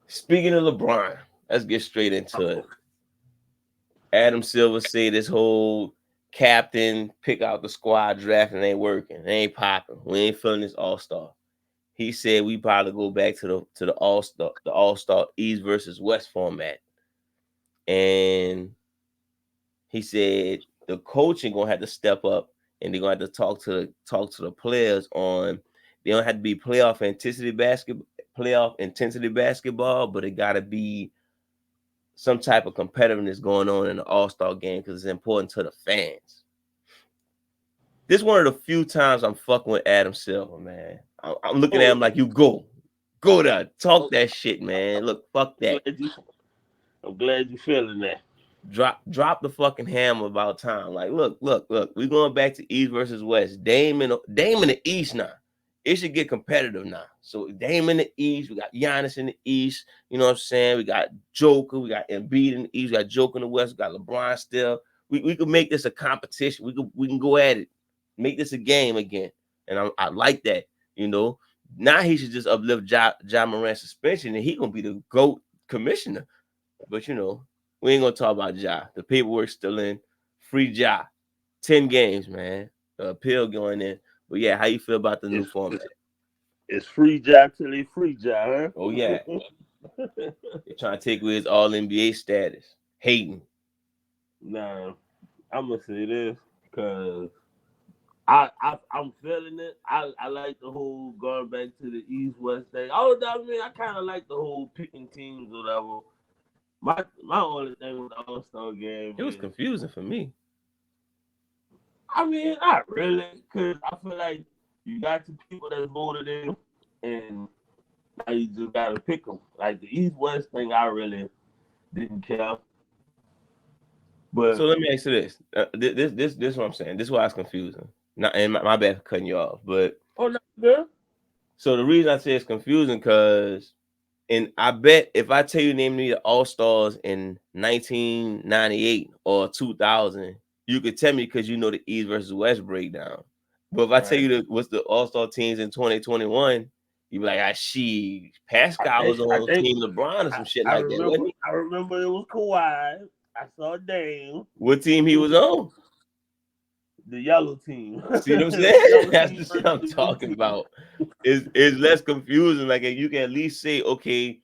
Speaking of LeBron, let's get straight into it. Adam Silver say this whole captain pick out the squad drafting ain't working. It ain't popping. We ain't feeling this all-star. He said we probably go back to the all-star East versus West format. And he said the coaching gonna have to step up and they're gonna have to talk to the players on they don't have to be playoff intensity basketball, but it gotta be some type of competitiveness going on in the all-star game because it's important to the fans. This is one of the few times I'm fucking with Adam Silver, man. I'm looking at him like you go there, talk that shit, man. Look, fuck that. I'm glad you feeling that. Drop the fucking hammer about time. Like, look. We going back to East versus West. Dame in the East now. It should get competitive now. So Dame in the East, we got Giannis in the East. You know what I'm saying? We got Joker, we got Embiid in the East, we got Joker in the West, we got LeBron still. We could make this a competition. We can go at it, make this a game again. And I like that. You know, now he should just uplift Ja Morant's suspension, and he gonna be the GOAT commissioner. But you know, we ain't gonna talk about Ja. The paperwork's still in. Free Ja. 10 games, man. The appeal going in. But yeah, how you feel about the new format? It's free job till they free job, Oh huh? yeah. They're trying to take away his all NBA status. Hating. Nah, I'm gonna say this because I'm feeling it. I like the whole going back to the East West thing. All of that, I mean, I kind of like the whole picking teams or whatever. My only thing with the All Star game It was is, confusing for me. I mean, not really, because I feel like you got the people that voted in, and now you just gotta pick them. Like the East West thing, I really didn't care, So but let me ask you this. This is what I'm saying. This is why it's confusing. Not and my bad for cutting you off. But oh no, girl. so the reason I say it's confusing because and I bet if I tell you name me the All Stars in 1998 or 2000, you could tell me because you know the East versus West breakdown. But if I tell Right. you what's the All Star teams in 2021, you be like, she Pascal was I on think Team LeBron or some shit I like that, remember wasn't he? I remember it was Kawhi. I saw Dame, What team he was on? the yellow team, See what I'm the saying? yellow That's team the shit versus I'm the blue talking team. about. Is less confusing. Like you can at least say, okay,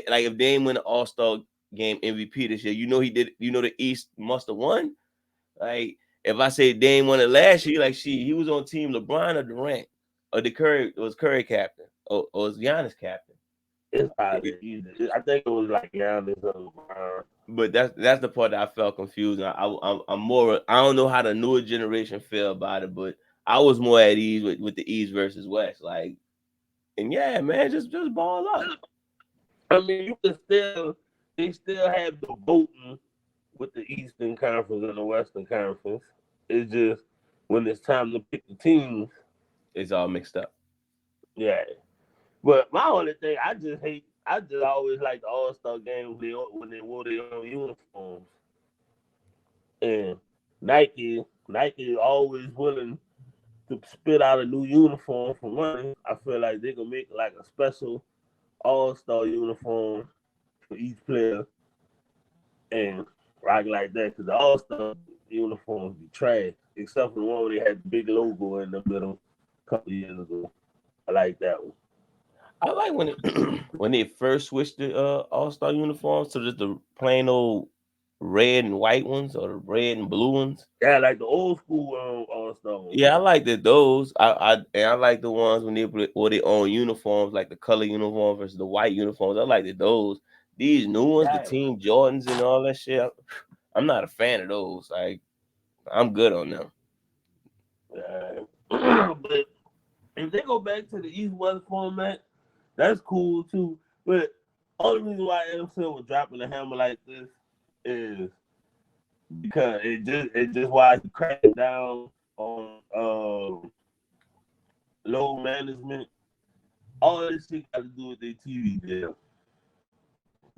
like if Dame win the All Star game MVP this year, you know he did. You know the East must have won. Like if I say Dame won it last year, like he was on Team LeBron or Durant or the Curry was Curry captain or was Giannis captain. It's either either. I think it was like Giannis or LeBron. But that's the part that I felt confused. I'm more. I don't know how the newer generation feel about it, but I was more at ease with the East versus West. Like, and yeah, man, just ball up. I mean, you can still they still have the voting with the Eastern Conference and the Western Conference. It's just when it's time to pick the teams, It's all mixed up. yeah. But my only thing, I just always like the All Star game when they wore their own uniforms. And Nike always willing to spit out a new uniform for money. I feel like they can make like a special All Star uniform for each player and rock like that. Because the All Star uniforms be trash, except for the one where they had the big logo in the middle a couple years ago. I like that one. I like when when they first switched the All Star uniforms to just the plain old red and white ones or the red and blue ones. Yeah, like the old school All Star ones. Yeah, I like those. I like the ones when they wore their own uniforms, like the color uniform versus the white uniforms. I like those. These new ones, the Yeah, Team Jordans and all that shit. I'm not a fan of those. Like I'm good on them. yeah. But if they go back to the East West format, that's cool too. But only reason why Emerson was dropping the hammer like this is because it just why he cracking down on low management. All this shit got to do with their TV deal.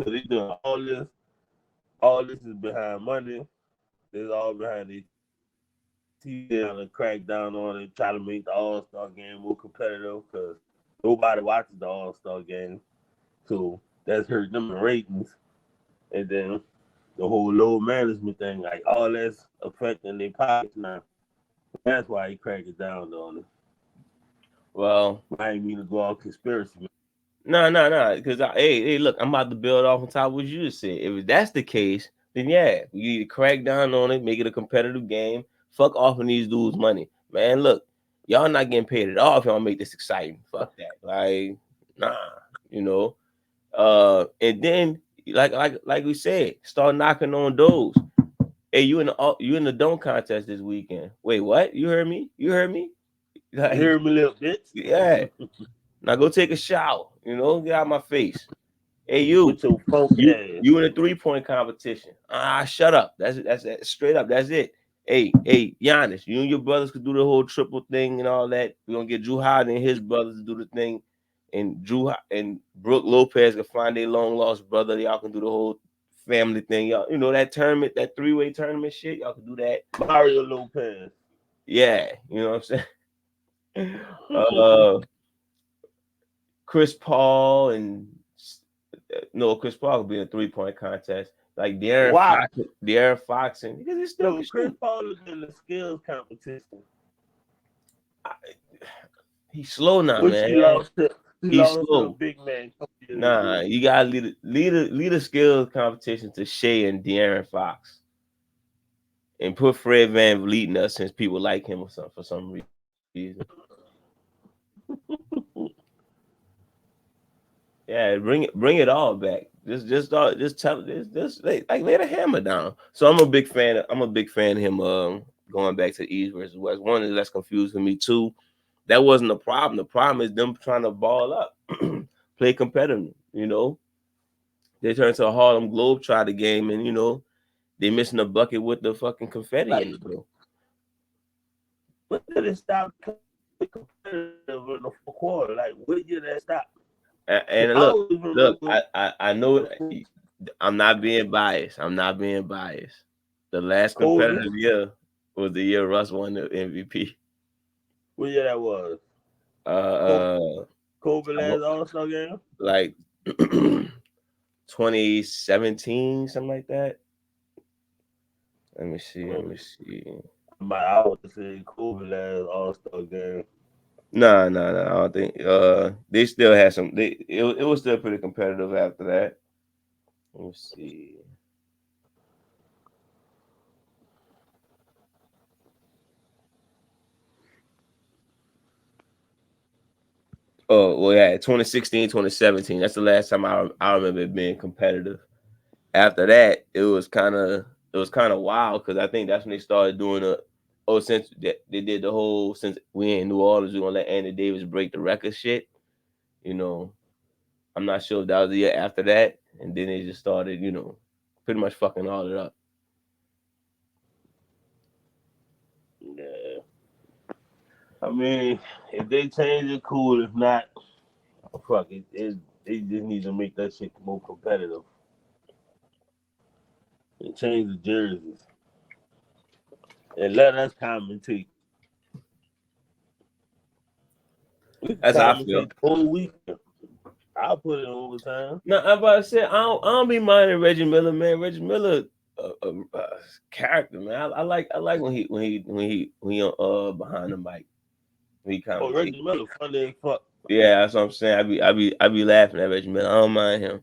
So they doing all this is behind money. It's all behind the TV deal and crack down on it, try to make the All Star game more competitive because nobody watches the All Star game. So that's hurt them in ratings, and then the whole low management thing, like all that's affecting their pockets now. That's why he cracked it down on it. Well, I ain't mean to go all conspiracy. no, because hey, look, I'm about to build off on top of what you just said. If that's the case, then yeah, we need to crack down on it, make it a competitive game. Fuck offering these dudes money, man. Look, y'all not getting paid at all if y'all make this exciting. Fuck that, like, nah, you know. And then like we said, start knocking on doors. Hey, you in the dunk contest this weekend? Wait, what? You heard me? You heard me? You Like, hear me, little bitch? yeah. Now go take a shower. Get out of my face. Hey, you, With your funky ass. you in a 3-point competition? Shut up. That's straight up. That's it. Hey, Giannis, you and your brothers could do the whole triple thing and all that. We're gonna get G.O.A.T and his brothers to do the thing, and and Brooke Lopez can find their long lost brother. Y'all can do the whole family thing. Y'all, that tournament, that 3-way tournament shit. Y'all can do that. Mario Lopez. Yeah, you know what I'm saying. Chris Paul and no, Chris Paul could be in a 3-point contest. Like Why? De'Aaron Fox, and because he still No, can Chris shoot. Paul is in the skills competition. He's slow now, Which man. he He's lost to a slow. big man a couple years Nah, ago. you gotta lead a skills competition to Shea and De'Aaron Fox, and put Fred Van Vliet in there since people like him for some reason. Yeah, bring it all back. Just tell just like lay the hammer down. So I'm a big fan. Of him going back to East versus West. One is less confused for me. Two, that wasn't the problem. The problem is them trying to ball up, play competitive. They turned to a Harlem Globetrotter game, and they missing a bucket with the fucking confetti Like, in it, bro. when did it stop competitive in the fourth quarter? Like, when did that stop? And I look, always look, remember. I know I'm not being biased. I'm not being biased. The last Kobe. competitive year was the year Russ won the MVP. What year that was? Uh, Kobe, uh Kobe last All Star game. like 2017, something like that. Let me see. I want to say Kobe last All Star game. No. I don't think. They still had some. It was still pretty competitive after that. Let me see. Oh, well, yeah, 2016, 2017. That's the last time I remember it being competitive. After that, it was kind of wild because I think that's when they started doing since they did the whole since we in New Orleans, we're gonna let Andy Davis break the record shit. You know, I'm not sure if that was the year after that, and then they just started, pretty much fucking all it up. Yeah. I mean, if they change it, cool. If not, fuck it. They just need to make that shit more competitive and change the jerseys and let us commentate. We can That's how I feel. commentate the whole weekend. I'll put it overtime. No, I'm about to say I don't be minding Reggie Miller, man. Reggie Miller, character, man. I like when he behind the mic when he Oh, commentate. Reggie Miller, funny as fuck. Yeah, that's what I'm saying. I be laughing at Reggie Miller. I don't mind him.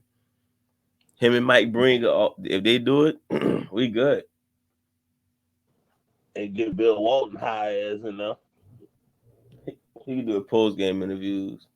Him and Mike Bringer, if they do it, we good. And get Bill Walton high ass in there. He can do a post game interviews.